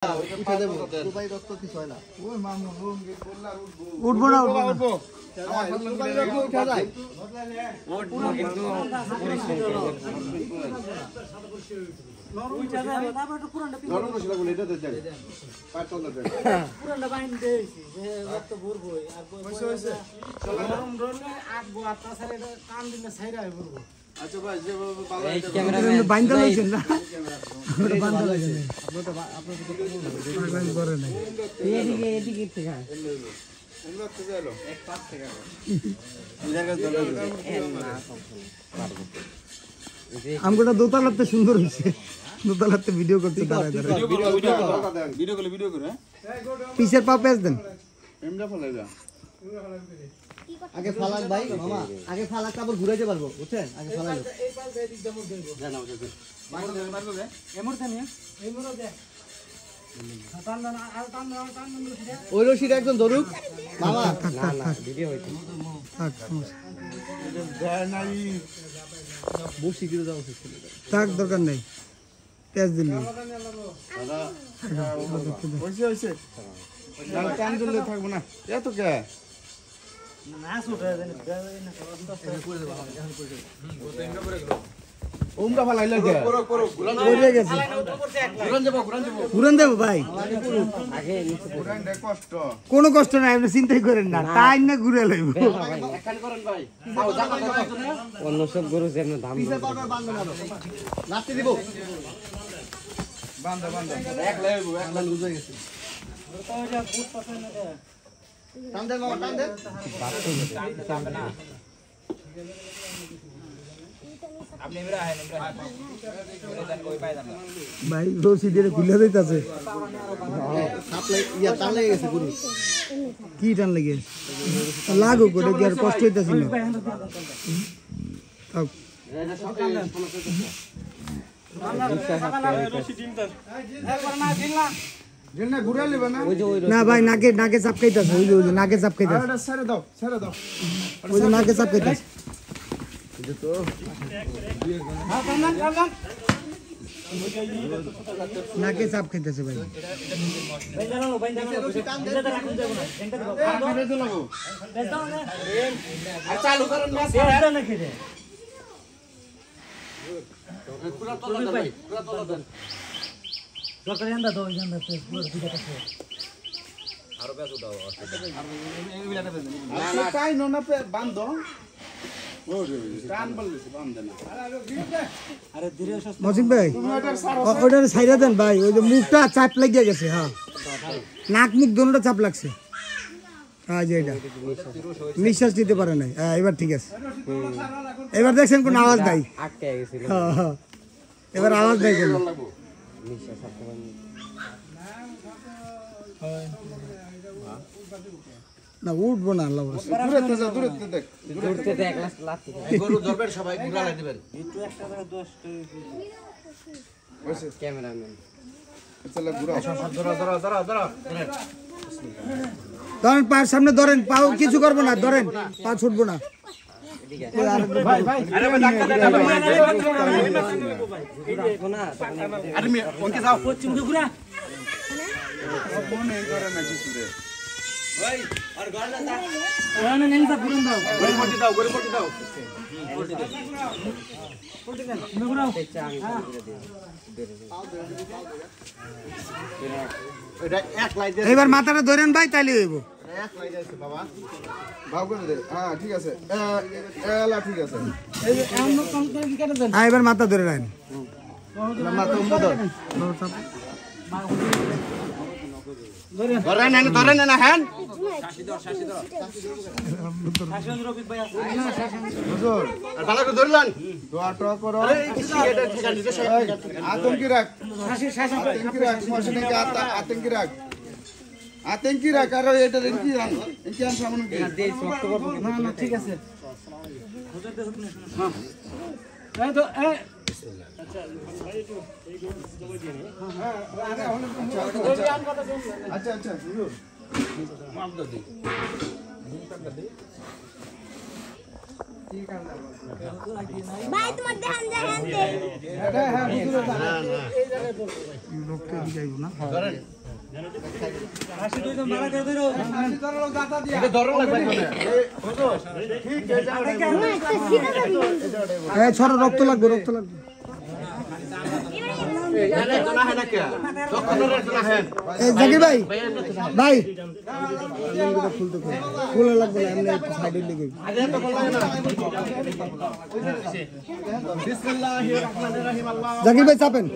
উঠে দেব দুবাই রক্ত কিছু হয় না ওই মামু রঙ্গে বললা উঠবো না উঠবো দুবাই রক্ত উঠা যায় উঠবো কিন্তু পরিশ্রম করবে উঠা যায় তারপর একটু পুরানটা নরম মশলা গুলো এটা দেন পাঁচ টাকা দেন পুরানটা বাইন দেইছি যে রক্ত ভরবো আর হইছে গরম রলে আটবো আর তাছাড়া এটা কান দিলে ছাইরা হয়ে পড়বো। আচ্ছা ভাই যে ভালো এই ক্যামেরাম্যান বাইন্দা লইছেন না ওটা বান্দা লইছেন আপনি তো পাগলামি করে নাই এদিকে থেকে এগুলো তো গেলো এক পাঁচ টাকা আমগোটা দোতলাতে সুন্দর হইছে দোতলাতে ভিডিও করতে দাঁড়ায় দাঁড়ায় ভিডিও করে পিছের পা পেছ দেন এমডা ফলাই যা আগে ফালাক ভাই মামা আগে ফালাক তারপর ঘুরাইতে পারবো বুঝছেন আগে ফালালো এই পাল দিয়ে দিক দমক দেব মারবো দে এমরতে নিয়ে এই মরো দে টান টান আর টান টান দে ওই রশিটা একজন ধরুক মামা না না ভিডিও হইছে থাক নাই বসি করে যাও থাক দরকার নাই পেঁয়াজ দিলি দাদা হইছে ডাল টান দিলে থাকবো না এত কে না ছুটে দেন না করে দেব এখন করে দেব ওমটা ফালাইলা কে পড়ে গেছে ঘুরান দেবো ভাই আগে নিচে পুরান দে কষ্ট কোনো কষ্ট নাই আপনি চিন্তাই করেন না তাই না ঘুরে লইব অন্য সব গরু যেন দাম নাচতে দিব বান্দা একলা লুজ হয়ে গেছে তো যা বুট পছন্দ না টান দে মামা টান দে ভাই রশি দিয়ে খুলে দিতেছে টান লেগে গেছে গুরু কি টান লেগে লাগো গোটা কি আর কষ্ট হইতাছিল না ঘুরে লিবা না না ভাই নাকে নাকে চাপকাইতাছে ওই যে নাকে চাপকাইতাছে আরে ছেড়ে দাও ওই যে নাকে চাপকাইতাছে হ্যাঁ টান টান নাকে চাপ খাইতেছে ভাই চালু করেন নাকি রে পুরো তোলা ভাই পুরো তোলা দেন দরকার এন্ডা দাও এন্ডা পুরো দিকে আছে আরো বেশি দাও না কাই না বান্ধ টান বলছিস বান্ধ না আরে ধীরে মজিদ ভাই ওটার সাইডে দেন ভাই ওই যে মুখটা চাপ লাগিয়ে গেছে হ্যাঁ নাক মুখ দুটোটা চাপ লাগছে হ্যাঁ যে এটা নিঃশ্বাস দিতে পারে নাই হ্যাঁ এবার ঠিক আছে এবার দেখছেন কোনো আওয়াজ নাই আটকে গেছিল হ্যাঁ হ্যাঁ এবার আওয়াজ নাই কোনো নিঃশ্বাস আটকে না উঠবো না আল্লাহ দূরে দেখ দূরতে দেখ লাস্ট গরু ধরবেন সবাই ঘুরালাই দিবেন একটু একটা করে 10 বসে ক্যামেরাম্যান চলে ঘুরা ধরো ধরেন পায়ের সামনে ধরেন পাও কিছু করবো না ধরেন পা ছুটবো না পশ্চিম ঘুরা মনে করে না কিছু রে ওখানে নেন তা পুরন দাও গড়ি দাও ঘুরাও এটা এক লাই দে এবার মাথাটা ধরেন ভাই তাইলে হইব এক লাই দিয়েছে বাবা ভাব করে দে হ্যাঁ ঠিক আছে এলা ঠিক আছে এই যে এমন কম করে কি কেটে দেন হ্যাঁ এবার মাথা ধরে রাখেন মাথা উম্মা ধর ধরেন না হ্যাঁ শাসন রফিক ভাই আছে হুজুর আর ভালো করে ধরলেন দোয়া টোয়া করো এটা ঠিকানা দিতে আতঙ্কি রাখ শাসন আতঙ্কি রাখ মশিনকে আতঙ্কি রাখ আতঙ্কি রাখ আর এটা ইনকি আন সামনে কি না না ঠিক আছে হুজুর দেখুন হ্যাঁ এই তো এই আচ্ছা হুজুর ভাই তোমার ধ্যান ধ্যান দে এটা হ্যাঁ বুঝলো না রক্ত এদিকে আইব না আসি তুই তো মারা করে দিরো ভিতরে দাতা দিয়া এটা ধরো লাগবে মানে একটা সিধা যাবি এই ছড়া রক্ত লাগবে জানে তো না হেনা কে তখন রে না হেন এই জাকির ভাই ভাই ফুলে লাগবে না এমনি একটু সাইডে লেগে আগে তো বললাই না বিসমিল্লাহির রহমানির রহিম আল্লাহ জাকির ভাই চাপেন